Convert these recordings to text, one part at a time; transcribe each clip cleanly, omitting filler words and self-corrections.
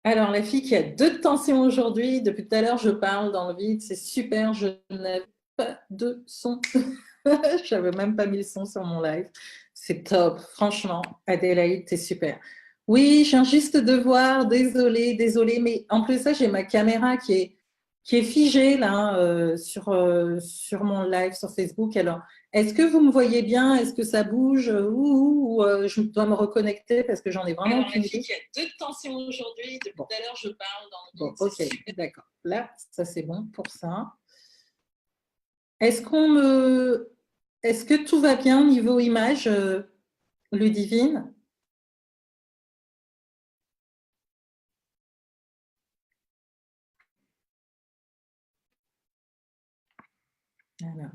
Alors, la fille qui a 2 tensions aujourd'hui, depuis tout à l'heure, je parle dans le vide, c'est super, je n'avais pas de son. Je n'avais même pas mis le son sur mon live. C'est top, franchement, Adélaïde, t'es super. Oui, je viens juste de voir, désolée, mais en plus ça, j'ai ma caméra qui est figée là sur mon live sur Facebook. Alors, est-ce que vous me voyez bien? Est-ce que ça bouge ou je dois me reconnecter parce que j'en ai vraiment aucune idée. Il y a 2 tensions aujourd'hui. Depuis tout à l'heure, je parle dans le vide. Bon, ok, d'accord. Là, ça c'est bon pour ça. Est-ce que tout va bien au niveau image, Ludivine? Voilà.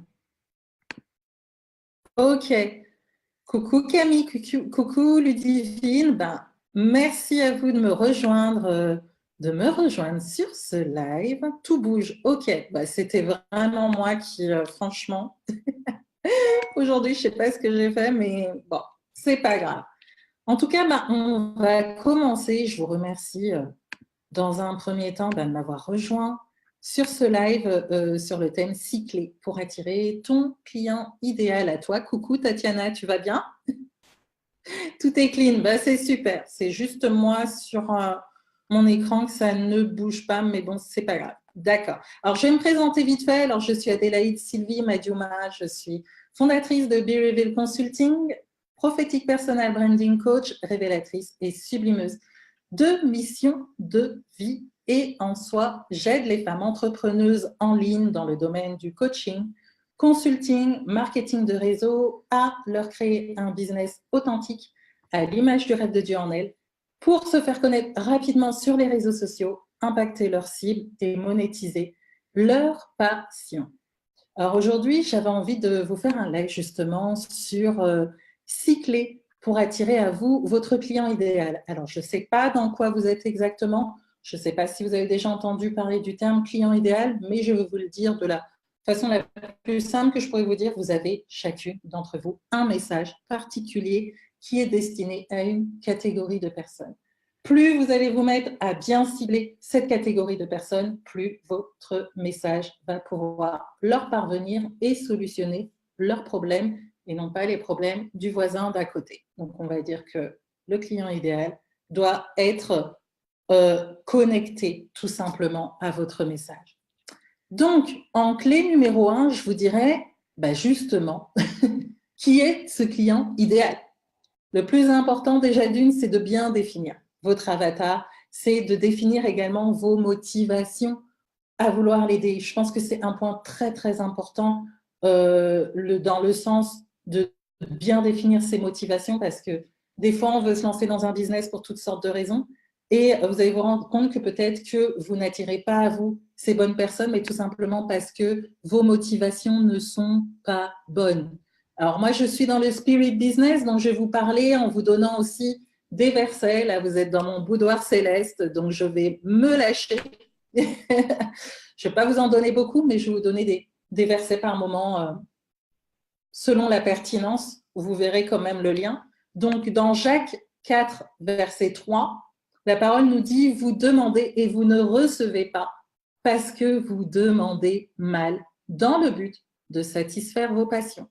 Ok. Coucou Camille, coucou Ludivine. Ben, merci à vous de me rejoindre sur ce live. Tout bouge. Ok. Ben, c'était vraiment moi qui, franchement, aujourd'hui, je ne sais pas ce que j'ai fait, mais bon, c'est pas grave. En tout cas, ben, on va commencer. Je vous remercie dans un premier temps de m'avoir rejoint sur ce live sur le thème cyclé pour attirer ton client idéal à toi. Coucou Tatiana, tu vas bien? Tout est clean, bah, c'est super. C'est juste moi sur mon écran que ça ne bouge pas, mais bon, c'est pas grave. D'accord. Alors, je vais me présenter vite fait. Alors, je suis Adélaïde Sylvie Madiuma. Je suis fondatrice de Be Reveal Consulting, prophétique personal branding coach, révélatrice et sublimeuse de mission de vie. Et en soi, j'aide les femmes entrepreneuses en ligne dans le domaine du coaching, consulting, marketing de réseau à leur créer un business authentique à l'image du rêve de Dieu en elles pour se faire connaître rapidement sur les réseaux sociaux, impacter leur cible et monétiser leur passion. Alors aujourd'hui, j'avais envie de vous faire un live justement sur 6 clés pour attirer à vous votre client idéal. Alors, je ne sais pas dans quoi vous êtes exactement. Je ne sais pas si vous avez déjà entendu parler du terme client idéal, mais je vais vous le dire de la façon la plus simple que je pourrais vous dire. Vous avez chacune d'entre vous un message particulier qui est destiné à une catégorie de personnes. Plus vous allez vous mettre à bien cibler cette catégorie de personnes, plus votre message va pouvoir leur parvenir et solutionner leurs problèmes et non pas les problèmes du voisin d'à côté. Donc, on va dire que le client idéal doit être connecté tout simplement à votre message. Donc, en clé numéro 1, je vous dirais justement, qui est ce client idéal? Le plus important déjà d'une, c'est de bien définir votre avatar, c'est de définir également vos motivations à vouloir l'aider. Je pense que c'est un point très, très important dans le sens de bien définir ses motivations parce que des fois, on veut se lancer dans un business pour toutes sortes de raisons et vous allez vous rendre compte que peut-être que vous n'attirez pas à vous ces bonnes personnes, mais tout simplement parce que vos motivations ne sont pas bonnes. Alors moi, je suis dans le spirit business, donc je vais vous parler en vous donnant aussi des versets. Là, vous êtes dans mon boudoir céleste, donc je vais me lâcher. Je ne vais pas vous en donner beaucoup, mais je vais vous donner des versets par moment selon la pertinence. Vous verrez quand même le lien. Donc, dans Jacques 4, verset 3, la parole nous dit « Vous demandez et vous ne recevez pas parce que vous demandez mal dans le but de satisfaire vos passions. »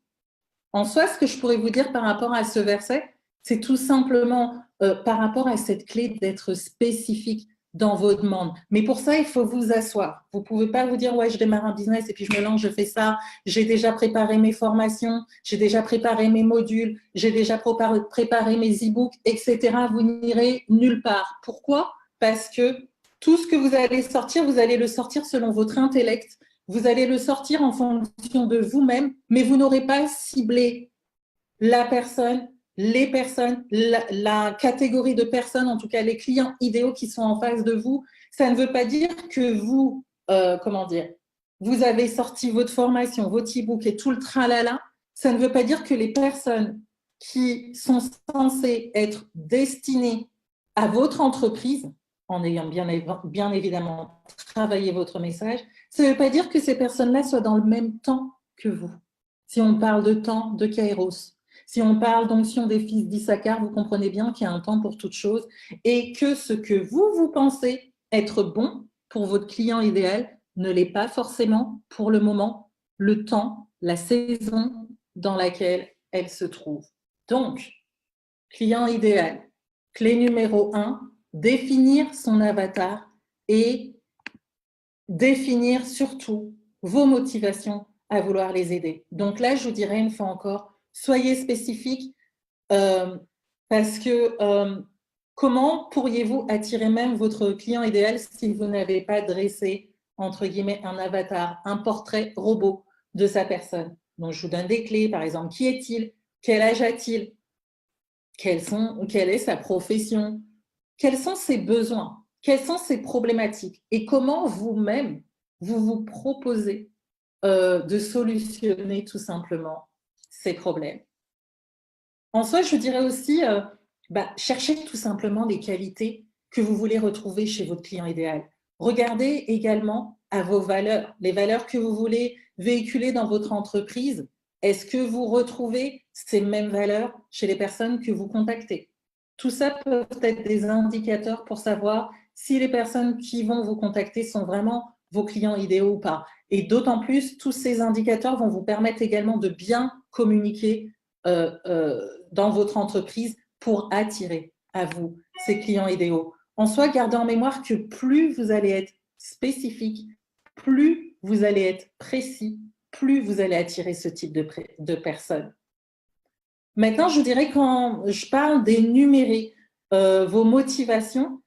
En soi, ce que je pourrais vous dire par rapport à ce verset, c'est tout simplement par rapport à cette clé d'être spécifique dans vos demandes. Mais pour ça, il faut vous asseoir. Vous ne pouvez pas vous dire « ouais, je démarre un business et puis je me lance, je fais ça, j'ai déjà préparé mes formations, j'ai déjà préparé mes modules, j'ai déjà préparé mes e-books, etc. » Vous n'irez nulle part. Pourquoi? Parce que tout ce que vous allez sortir, vous allez le sortir selon votre intellect. Vous allez le sortir en fonction de vous-même, mais vous n'aurez pas ciblé la personne, les personnes, la catégorie de personnes, en tout cas les clients idéaux qui sont en face de vous. Ça ne veut pas dire que vous, vous avez sorti votre formation, votre e-book et tout le tralala. Ça ne veut pas dire que les personnes qui sont censées être destinées à votre entreprise, en ayant bien évidemment travaillé votre message, ça ne veut pas dire que ces personnes-là soient dans le même temps que vous. Si on parle de temps, de kairos. Si on parle d'onction des fils d'Issachar, vous comprenez bien qu'il y a un temps pour toute chose et que ce que vous pensez être bon pour votre client idéal ne l'est pas forcément pour le moment, le temps, la saison dans laquelle elle se trouve. Donc, client idéal, clé numéro 1, définir son avatar et définir surtout vos motivations à vouloir les aider. Donc là, je vous dirais une fois encore, soyez spécifique parce que comment pourriez-vous attirer même votre client idéal si vous n'avez pas dressé, entre guillemets, un avatar, un portrait robot de sa personne? Donc, je vous donne des clés, par exemple, qui est-il? Quel âge a-t-il? Quelle est sa profession? Quels sont ses besoins? Quelles sont ses problématiques? Et comment vous-même, vous proposez de solutionner tout simplement ces problèmes? En soi, je dirais aussi, cherchez tout simplement les qualités que vous voulez retrouver chez votre client idéal. Regardez également à vos valeurs, les valeurs que vous voulez véhiculer dans votre entreprise. Est-ce que vous retrouvez ces mêmes valeurs chez les personnes que vous contactez? Tout ça peut être des indicateurs pour savoir si les personnes qui vont vous contacter sont vraiment vos clients idéaux ou pas. Et d'autant plus, tous ces indicateurs vont vous permettre également de bien communiquer dans votre entreprise pour attirer à vous ces clients idéaux. En soi, gardez en mémoire que plus vous allez être spécifique, plus vous allez être précis, plus vous allez attirer ce type de personnes. Maintenant, je vous dirais, quand je parle d'énumérer vos motivations,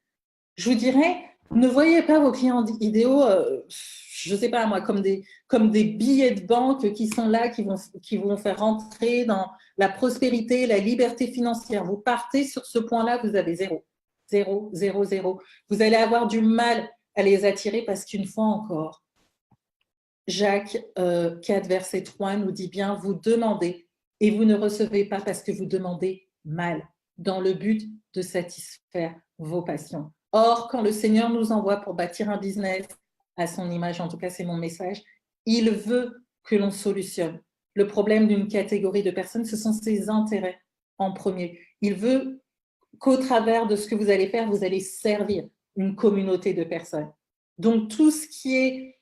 je vous dirais, ne voyez pas vos clients idéaux, je ne sais pas moi, comme des billets de banque qui sont là, qui vont faire rentrer dans la prospérité, la liberté financière. Vous partez sur ce point-là, vous avez zéro. Zéro, zéro, zéro. Vous allez avoir du mal à les attirer parce qu'une fois encore, Jacques 4, verset 3 nous dit bien, vous demandez et vous ne recevez pas parce que vous demandez mal, dans le but de satisfaire vos passions. Or, quand le Seigneur nous envoie pour bâtir un business à son image, en tout cas c'est mon message, il veut que l'on solutionne le problème d'une catégorie de personnes, ce sont ses intérêts en premier. Il veut qu'au travers de ce que vous allez faire, vous allez servir une communauté de personnes. Donc tout ce qui est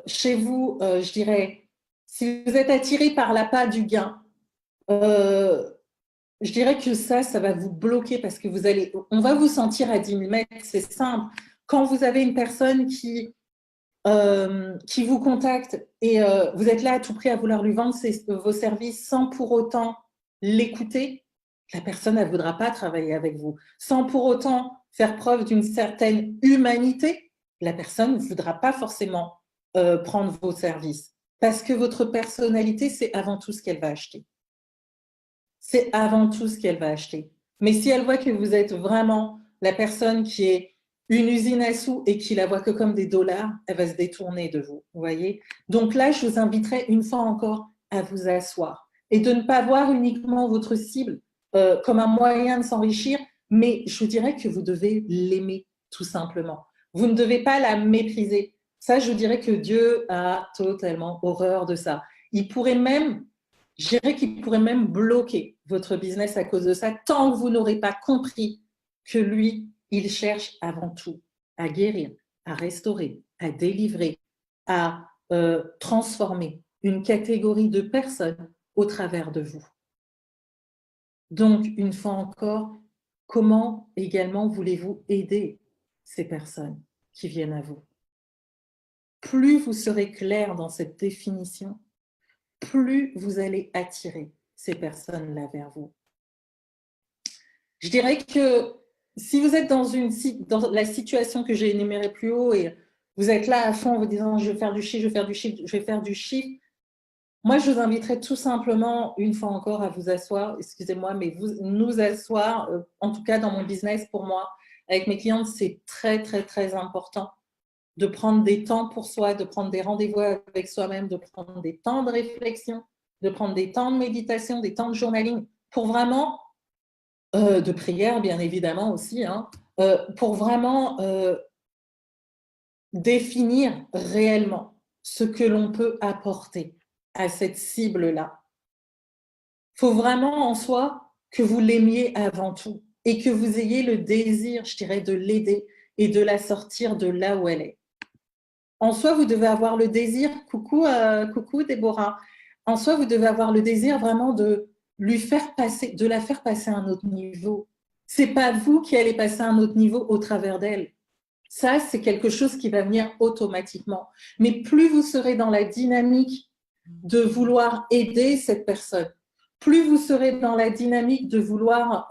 chez vous, je dirais, si vous êtes attiré par l'appât du gain, je dirais que ça va vous bloquer parce que on va vous sentir à 10 000 mètres, c'est simple. Quand vous avez une personne qui vous contacte et vous êtes là à tout prix à vouloir lui vendre vos services sans pour autant l'écouter, la personne ne voudra pas travailler avec vous. Sans pour autant faire preuve d'une certaine humanité, la personne ne voudra pas forcément prendre vos services. Parce que votre personnalité, c'est avant tout ce qu'elle va acheter. C'est avant tout ce qu'elle va acheter. Mais si elle voit que vous êtes vraiment la personne qui est une usine à sous et qui la voit que comme des dollars, elle va se détourner de vous, vous voyez. Donc là, je vous inviterai une fois encore à vous asseoir et de ne pas voir uniquement votre cible comme un moyen de s'enrichir, mais je vous dirais que vous devez l'aimer tout simplement. Vous ne devez pas la mépriser. Ça, je vous dirais que Dieu a totalement horreur de ça. Il pourrait même, je dirais qu'il pourrait même bloquer votre business à cause de ça, tant que vous n'aurez pas compris que lui, il cherche avant tout à guérir, à restaurer, à délivrer, à transformer une catégorie de personnes au travers de vous. Donc, une fois encore, comment également voulez-vous aider ces personnes qui viennent à vous? Plus vous serez clair dans cette définition, plus vous allez attirer ces personnes-là vers vous. Je dirais que si vous êtes dans la situation que j'ai énumérée plus haut et vous êtes là à fond en vous disant je vais faire du chiffre, je vais faire du chiffre, je vais faire du chiffre, moi je vous inviterai tout simplement une fois encore à vous asseoir, excusez-moi, mais nous asseoir, en tout cas dans mon business pour moi, avec mes clientes, c'est très très très important de prendre des temps pour soi, de prendre des rendez-vous avec soi-même, de prendre des temps de réflexion, de prendre des temps de méditation, des temps de journaling, pour vraiment, de prière bien évidemment aussi, hein, pour vraiment définir réellement ce que l'on peut apporter à cette cible-là. Il faut vraiment en soi que vous l'aimiez avant tout et que vous ayez le désir, je dirais, de l'aider et de la sortir de là où elle est. En soi, vous devez avoir le désir, coucou Déborah, en soi, vous devez avoir le désir vraiment de lui faire passer, de la faire passer à un autre niveau. C'est pas vous qui allez passer à un autre niveau au travers d'elle. Ça, c'est quelque chose qui va venir automatiquement. Mais plus vous serez dans la dynamique de vouloir aider cette personne, plus vous serez dans la dynamique de vouloir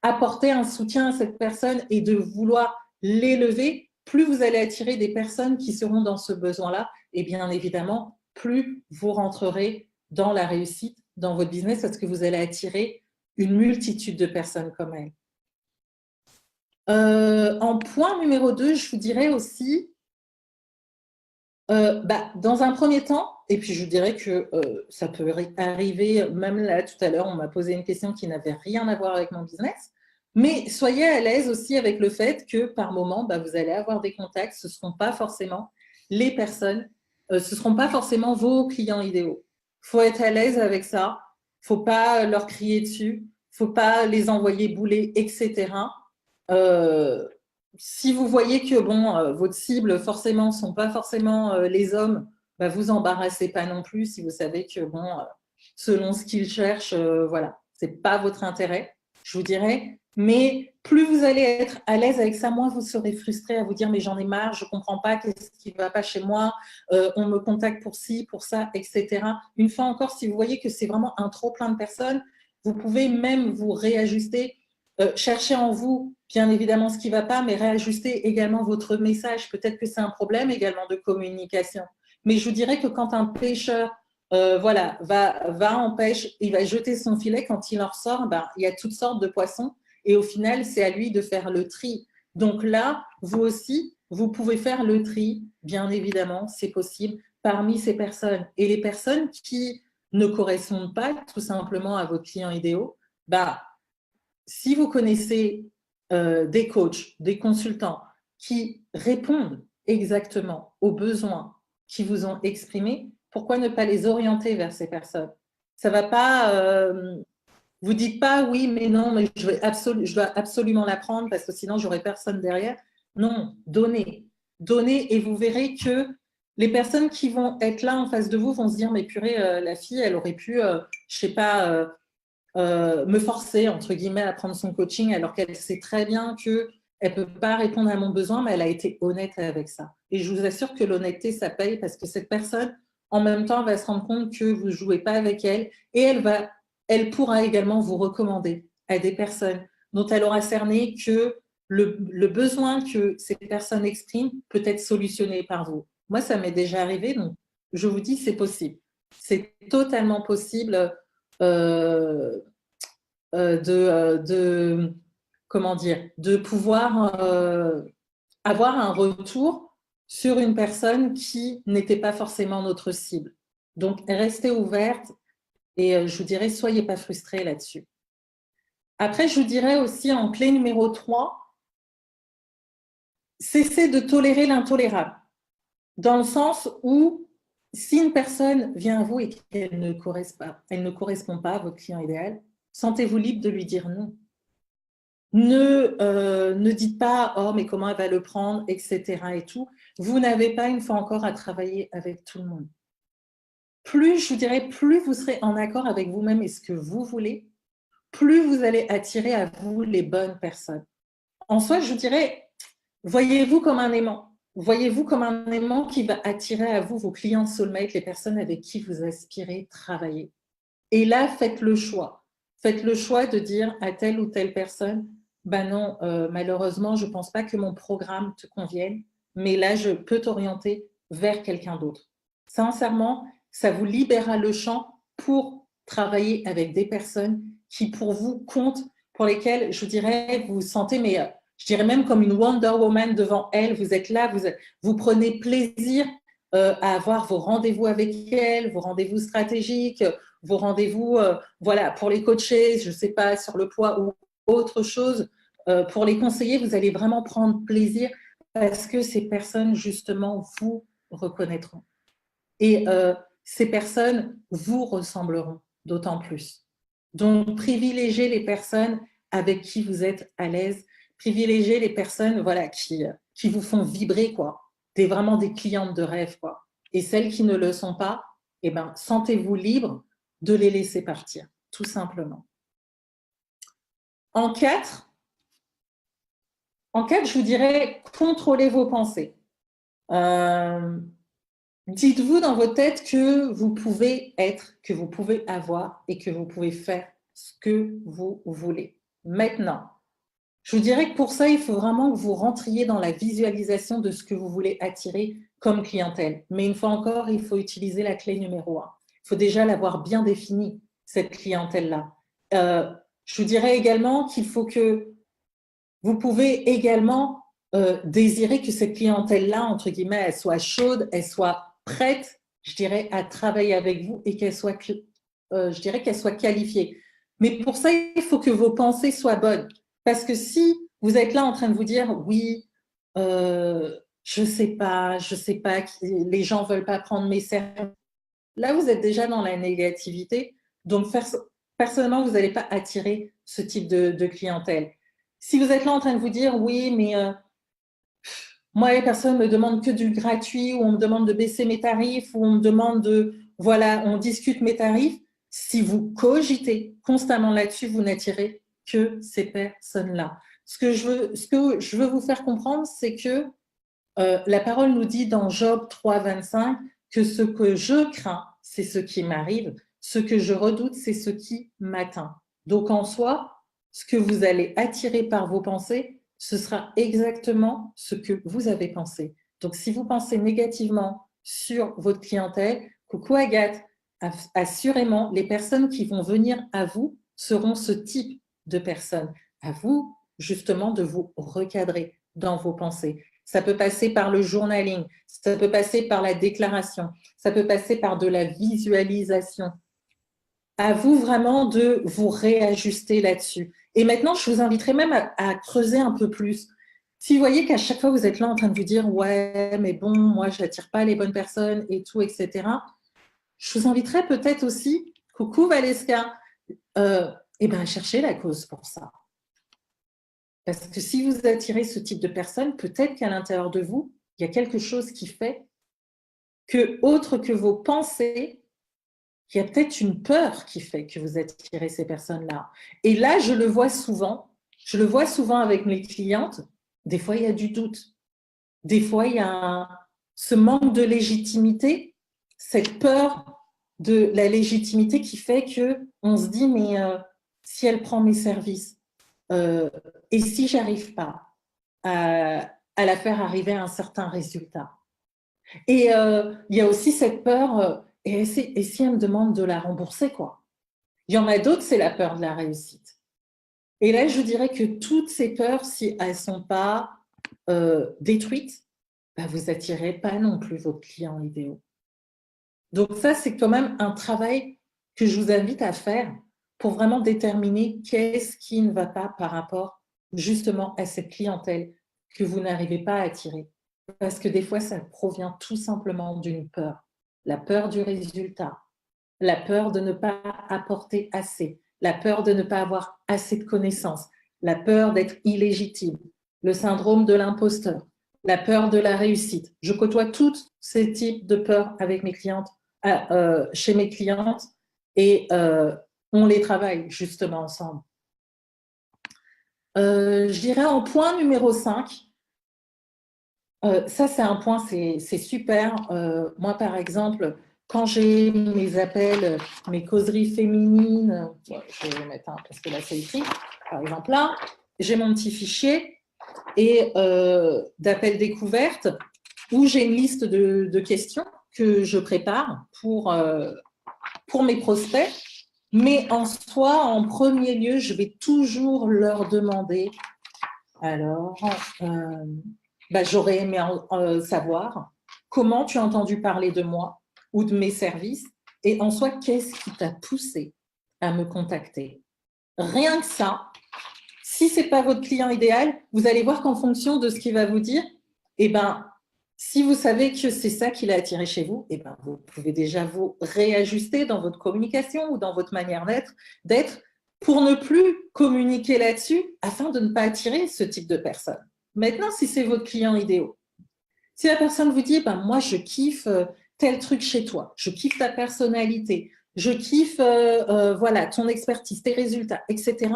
apporter un soutien à cette personne et de vouloir l'élever, plus vous allez attirer des personnes qui seront dans ce besoin-là. Et bien évidemment, plus vous rentrerez dans la réussite, dans votre business, parce que vous allez attirer une multitude de personnes comme elle. En point numéro 2, je vous dirais aussi, dans un premier temps, et puis je vous dirais que ça peut arriver, même là tout à l'heure, on m'a posé une question qui n'avait rien à voir avec mon business, mais soyez à l'aise aussi avec le fait que par moment, vous allez avoir des contacts, ce ne seront pas forcément les personnes, ce ne seront pas forcément vos clients idéaux. Il faut être à l'aise avec ça, il ne faut pas leur crier dessus, il ne faut pas les envoyer bouler, etc. Si vous voyez que votre cible, forcément, ne sont pas forcément les hommes, vous embarrassez pas non plus si vous savez que, selon ce qu'ils cherchent, voilà, ce n'est pas votre intérêt, je vous dirais. Mais plus vous allez être à l'aise avec ça, moins vous serez frustré à vous dire « mais j'en ai marre, je ne comprends pas, qu'est-ce qui ne va pas chez moi, on me contacte pour ci, pour ça, etc. » Une fois encore, si vous voyez que c'est vraiment un trop-plein de personnes, vous pouvez même vous réajuster. Cherchez en vous, bien évidemment, ce qui ne va pas, mais réajustez également votre message. Peut-être que c'est un problème également de communication. Mais je vous dirais que quand un pêcheur va en pêche, il va jeter son filet, quand il en ressort, il y a toutes sortes de poissons et au final, c'est à lui de faire le tri. Donc là, vous aussi, vous pouvez faire le tri, bien évidemment, c'est possible, parmi ces personnes. Et les personnes qui ne correspondent pas tout simplement à vos clients idéaux, si vous connaissez des coachs, des consultants qui répondent exactement aux besoins qui vous ont exprimés, pourquoi ne pas les orienter vers ces personnes? Ça ne va pas… vous dites pas oui, mais non, mais je dois absolument l'apprendre parce que sinon, j'aurai personne derrière. Non, donnez. Donnez et vous verrez que les personnes qui vont être là en face de vous vont se dire, mais purée, la fille, elle aurait pu, je sais pas… me forcer, entre guillemets, à prendre son coaching alors qu'elle sait très bien qu'elle ne peut pas répondre à mon besoin, mais elle a été honnête avec ça. Et je vous assure que l'honnêteté, ça paye parce que cette personne, en même temps, va se rendre compte que vous ne jouez pas avec elle et elle pourra également vous recommander à des personnes dont elle aura cerné que le besoin que ces personnes expriment peut être solutionné par vous. Moi, ça m'est déjà arrivé, donc je vous dis, c'est possible. C'est totalement possible comment dire, de pouvoir avoir un retour sur une personne qui n'était pas forcément notre cible. Donc, restez ouverte et je vous dirais, soyez pas frustrés là-dessus. Après, je vous dirais aussi en clé numéro 3, cessez de tolérer l'intolérable. Dans le sens où, si une personne vient à vous et qu'elle ne correspond pas à votre client idéal, sentez-vous libre de lui dire non. Ne dites pas « oh, mais comment elle va le prendre ?» etc. et tout. Vous n'avez pas, une fois encore, à travailler avec tout le monde. Plus, je vous dirais, plus vous serez en accord avec vous-même et ce que vous voulez, plus vous allez attirer à vous les bonnes personnes. En soi, je vous dirais, voyez-vous comme un aimant. Voyez-vous comme un aimant qui va attirer à vous vos clients soulmates, les personnes avec qui vous aspirez travailler. Et là, faites le choix. Faites le choix de dire à telle ou telle personne, non, malheureusement, je ne pense pas que mon programme te convienne, mais là, je peux t'orienter vers quelqu'un d'autre. Sincèrement, ça vous libérera le champ pour travailler avec des personnes qui, pour vous, comptent, pour lesquelles, je vous dirais, vous vous sentez, mais je dirais même comme une Wonder Woman devant elle, vous êtes là, vous prenez plaisir à avoir vos rendez-vous avec elle, vos rendez-vous stratégiques, vos rendez-vous pour les coacher, je ne sais pas, sur le poids ou autre chose. Pour les conseiller, vous allez vraiment prendre plaisir parce que ces personnes, justement, vous reconnaîtront. Et ces personnes vous ressembleront d'autant plus. Donc, privilégiez les personnes avec qui vous êtes à l'aise, privilégiez les personnes voilà, qui vous font vibrer, quoi. Vraiment des clientes de rêve, quoi. Et celles qui ne le sont pas, eh ben, sentez-vous libre de les laisser partir, tout simplement. En 4, je vous dirais, contrôlez vos pensées. Dites-vous dans votre tête que vous pouvez être, que vous pouvez avoir et que vous pouvez faire ce que vous voulez. Maintenant, je vous dirais que pour ça, il faut vraiment que vous rentriez dans la visualisation de ce que vous voulez attirer comme clientèle. Mais une fois encore, il faut utiliser la clé numéro 1. Il faut déjà l'avoir bien définie, cette clientèle-là. Je vous dirais également qu'il faut que vous pouvez également désirer que cette clientèle-là, entre guillemets, elle soit chaude, elle soit prête, je dirais, à travailler avec vous et qu'elle soit, je dirais, qu'elle soit qualifiée. Mais pour ça, il faut que vos pensées soient bonnes. Parce que si vous êtes là en train de vous dire, oui, je sais pas, les gens veulent pas prendre mes services, là, vous êtes déjà dans la négativité. Donc, personnellement, vous n'allez pas attirer ce type de clientèle. Si vous êtes là en train de vous dire, oui, mais moi, les personnes me demandent que du gratuit, ou on me demande de baisser mes tarifs, ou on me demande voilà, on discute mes tarifs. Si vous cogitez constamment là-dessus, vous n'attirez que ces personnes-là. Ce que je veux vous faire comprendre, c'est que la parole nous dit dans Job 3,25 que ce que je crains, c'est ce qui m'arrive. Ce que je redoute, c'est ce qui m'atteint. Donc, en soi, ce que vous allez attirer par vos pensées, ce sera exactement ce que vous avez pensé. Donc, si vous pensez négativement sur votre clientèle, coucou Agathe, assurément, les personnes qui vont venir à vous seront ce type de personnes. À vous, justement, de vous recadrer dans vos pensées. Ça peut passer par le journaling, ça peut passer par la déclaration, ça peut passer par de la visualisation. À vous vraiment de vous réajuster là-dessus. Et maintenant, je vous inviterai même à creuser un peu plus. Si vous voyez qu'à chaque fois, vous êtes là en train de vous dire « Ouais, mais bon, moi, je n'attire pas les bonnes personnes et tout, etc. » Je vous inviterai peut-être aussi, coucou Valeska, eh ben, chercher la cause pour ça. Parce que si vous attirez ce type de personnes, peut-être qu'à l'intérieur de vous, il y a quelque chose qui fait que, autre que vos pensées, il y a peut-être une peur qui fait que vous attirez ces personnes-là. Et là, je le vois souvent avec mes clientes, des fois, il y a du doute. Des fois, il y a ce manque de légitimité, cette peur de la légitimité qui fait qu'on se dit, mais si elle prend mes services, et si j'arrive pas à la faire arriver à un certain résultat. Et il y a aussi cette peur, et si elle me demande de la rembourser, quoi. Il y en a d'autres, c'est la peur de la réussite. Et là, je dirais que toutes ces peurs, si elles ne sont pas détruites, bah, vous n'attirez pas non plus vos clients idéaux. Donc ça, c'est quand même un travail que je vous invite à faire pour vraiment déterminer qu'est-ce qui ne va pas par rapport justement à cette clientèle que vous n'arrivez pas à attirer. Parce que des fois, ça provient tout simplement d'une peur. La peur du résultat, la peur de ne pas apporter assez, la peur de ne pas avoir assez de connaissances, la peur d'être illégitime, le syndrome de l'imposteur, la peur de la réussite. Je côtoie tous ces types de peurs avec mes clientes, chez mes clientes, et on les travaille justement ensemble. Je dirais en point numéro 5, ça c'est un point, c'est super. Moi par exemple, quand j'ai mes appels, mes causeries féminines, je vais mettre un parce que là c'est écrit, par exemple là, j'ai mon petit fichier et d'appels découvertes où j'ai une liste de questions que je prépare pour mes prospects. Mais en soi, en premier lieu, je vais toujours leur demander, alors, j'aurais aimé savoir comment tu as entendu parler de moi ou de mes services et en soi, qu'est-ce qui t'a poussé à me contacter. Rien que ça, si ce n'est pas votre client idéal, vous allez voir qu'en fonction de ce qu'il va vous dire, eh ben, Si vous savez que c'est ça qui l'a attiré chez vous, eh ben, vous pouvez déjà vous réajuster dans votre communication ou dans votre manière d'être pour ne plus communiquer là-dessus afin de ne pas attirer ce type de personne. Maintenant, si c'est votre client idéal, si la personne vous dit, ben, moi, je kiffe tel truc chez toi, je kiffe ta personnalité, je kiffe voilà, ton expertise, tes résultats, etc.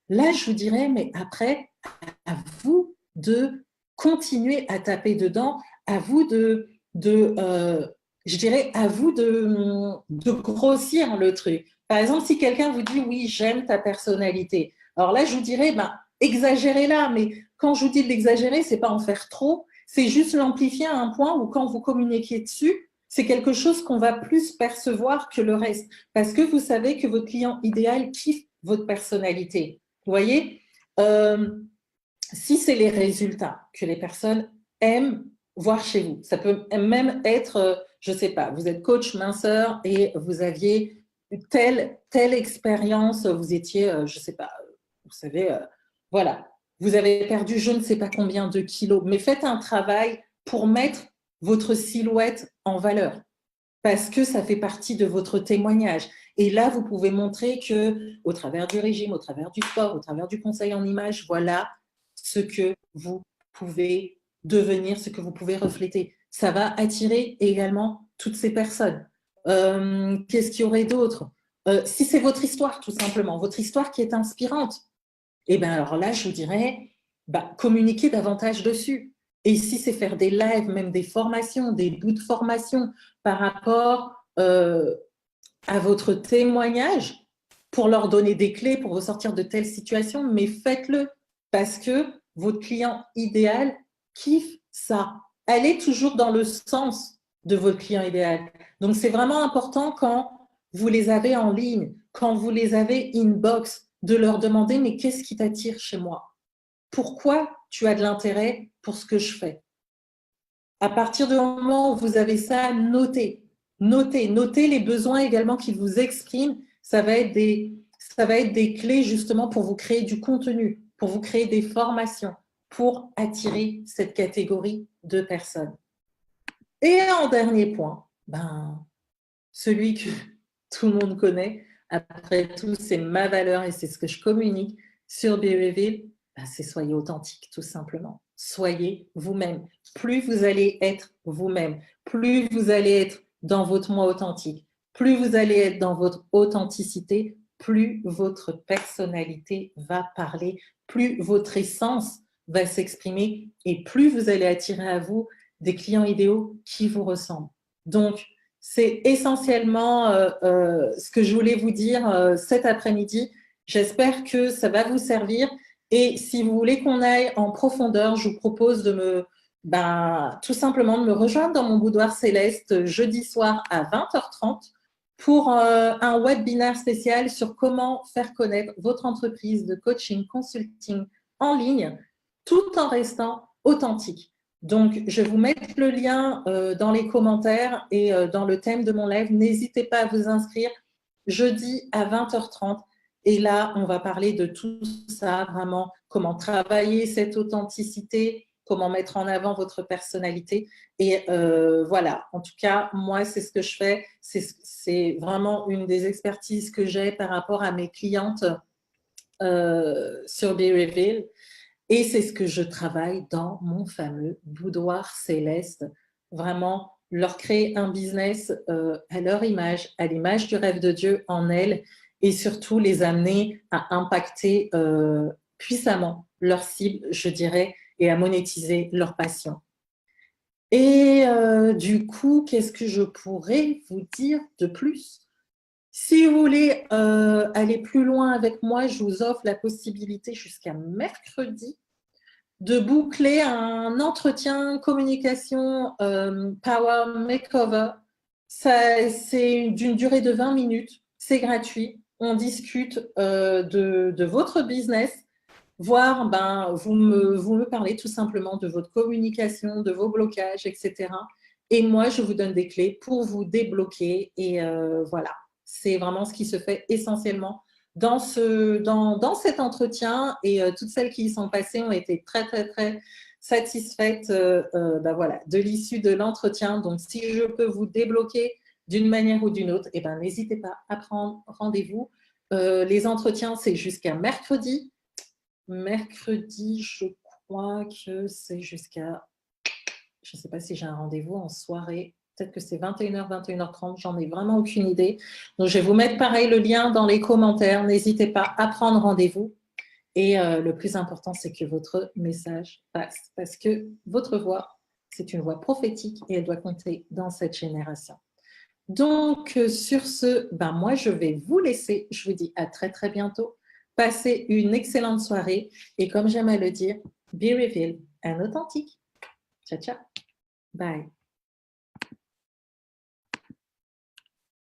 Là, je vous dirais, mais après, à vous de continuer à taper dedans, à vous je dirais, à vous de grossir le truc. Par exemple, si quelqu'un vous dit, oui, j'aime ta personnalité, alors là, je vous dirais, ben, exagérez-la, mais quand je vous dis de l'exagérer, c'est pas en faire trop, c'est juste l'amplifier à un point où quand vous communiquez dessus, c'est quelque chose qu'on va plus percevoir que le reste, parce que vous savez que votre client idéal kiffe votre personnalité. Vous voyez, si c'est les résultats que les personnes aiment voir chez vous, ça peut même être, je ne sais pas, vous êtes coach minceur et vous aviez telle expérience, vous étiez, je ne sais pas, vous savez, voilà, vous avez perdu je ne sais pas combien de kilos, mais faites un travail pour mettre votre silhouette en valeur parce que ça fait partie de votre témoignage. Et là, vous pouvez montrer que, au travers du régime, au travers du sport, au travers du conseil en image, voilà ce que vous pouvez devenir, ce que vous pouvez refléter. Ça va attirer également toutes ces personnes. Qu'est-ce qu'il y aurait d'autre si c'est votre histoire, tout simplement, votre histoire qui est inspirante, et bien alors là, je vous dirais, bah, communiquez davantage dessus. Et si c'est faire des lives, même des formations, des bouts de formation par rapport à votre témoignage, pour leur donner des clés, pour vous sortir de telles situations, mais faites-le parce que votre client idéal kiffe ça. Allez toujours dans le sens de votre client idéal. Donc, c'est vraiment important quand vous les avez en ligne, quand vous les avez inbox, de leur demander, mais qu'est-ce qui t'attire chez moi? Pourquoi tu as de l'intérêt pour ce que je fais? À partir du moment où vous avez ça, notez. Notez les besoins également qui vous expriment. Ça va être des clés justement pour vous créer du contenu, pour vous créer des formations, pour attirer cette catégorie de personnes. Et en dernier point, ben, celui que tout le monde connaît, après tout, c'est ma valeur et c'est ce que je communique sur BeReveal, ben, c'est soyez authentique, tout simplement. Soyez vous-même. Plus vous allez être vous-même, plus vous allez être dans votre moi authentique, plus vous allez être dans votre authenticité, plus votre personnalité va parler, plus votre essence va s'exprimer et plus vous allez attirer à vous des clients idéaux qui vous ressemblent. Donc, c'est essentiellement ce que je voulais vous dire cet après-midi. J'espère que ça va vous servir. Et si vous voulez qu'on aille en profondeur, je vous propose tout simplement de me rejoindre dans mon boudoir céleste jeudi soir à 20h30 pour un webinaire spécial sur comment faire connaître votre entreprise de coaching, consulting en ligne, tout en restant authentique. Donc, je vais vous mettre le lien dans les commentaires et dans le thème de mon live. N'hésitez pas à vous inscrire jeudi à 20h30. Et là, on va parler de tout ça, vraiment, comment travailler cette authenticité, comment mettre en avant votre personnalité. Et voilà, en tout cas, moi, c'est ce que je fais. C'est vraiment une des expertises que j'ai par rapport à mes clientes sur BeReveal. Et c'est ce que je travaille dans mon fameux boudoir céleste. Vraiment, leur créer un business à leur image, à l'image du rêve de Dieu en elles, et surtout les amener à impacter puissamment leur cible, je dirais, et à monétiser leur passion. Et du coup, qu'est-ce que je pourrais vous dire de plus? Si vous voulez aller plus loin avec moi, je vous offre la possibilité jusqu'à mercredi de boucler un entretien communication Power Makeover. C'est d'une durée de 20 minutes, c'est gratuit. On discute de votre business, voire vous me parlez tout simplement de votre communication, de vos blocages, etc. Et moi, je vous donne des clés pour vous débloquer. Et voilà, c'est vraiment ce qui se fait essentiellement dans cet entretien. Et toutes celles qui y sont passées ont été très, très, très satisfaite voilà, de l'issue de l'entretien. Donc, si je peux vous débloquer d'une manière ou d'une autre, n'hésitez pas à prendre rendez-vous. Les entretiens, c'est jusqu'à mercredi. Mercredi, je crois que c'est jusqu'à... Je ne sais pas si j'ai un rendez-vous en soirée. Peut-être que c'est 21h, 21h30. J'en ai vraiment aucune idée. Donc, je vais vous mettre pareil le lien dans les commentaires. N'hésitez pas à prendre rendez-vous. Et le plus important, c'est que votre message passe. Parce que votre voix, c'est une voix prophétique et elle doit compter dans cette génération. Donc, sur ce, moi, je vais vous laisser. Je vous dis à très, très bientôt. Passez une excellente soirée. Et comme j'aime à le dire, be revealed and authentique. Ciao, ciao. Bye.